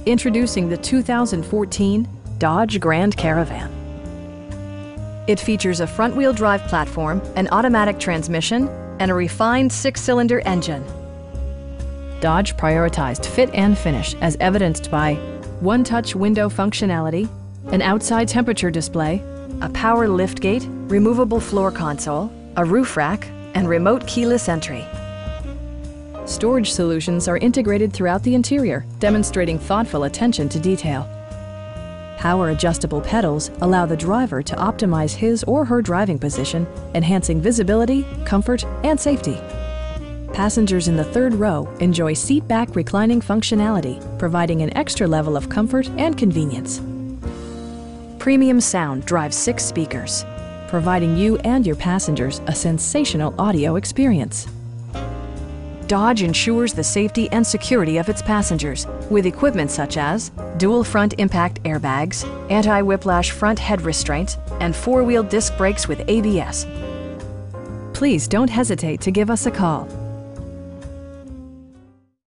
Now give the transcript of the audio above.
Introducing the 2014 Dodge Grand Caravan. It features a front-wheel drive platform, an automatic transmission, and a refined 6-cylinder engine. Dodge prioritized fit and finish as evidenced by one-touch window functionality, an outside temperature display, a power liftgate, removable floor console, a roof rack, and remote keyless entry. Storage solutions are integrated throughout the interior, demonstrating thoughtful attention to detail. Power adjustable pedals allow the driver to optimize his or her driving position, enhancing visibility, comfort, and safety. Passengers in the third row enjoy seat-back reclining functionality, providing an extra level of comfort and convenience. Premium sound drives 6 speakers, providing you and your passengers a sensational audio experience. Dodge ensures the safety and security of its passengers with equipment such as dual front impact airbags, anti-whiplash front head restraints, and 4-wheel disc brakes with ABS. Please don't hesitate to give us a call.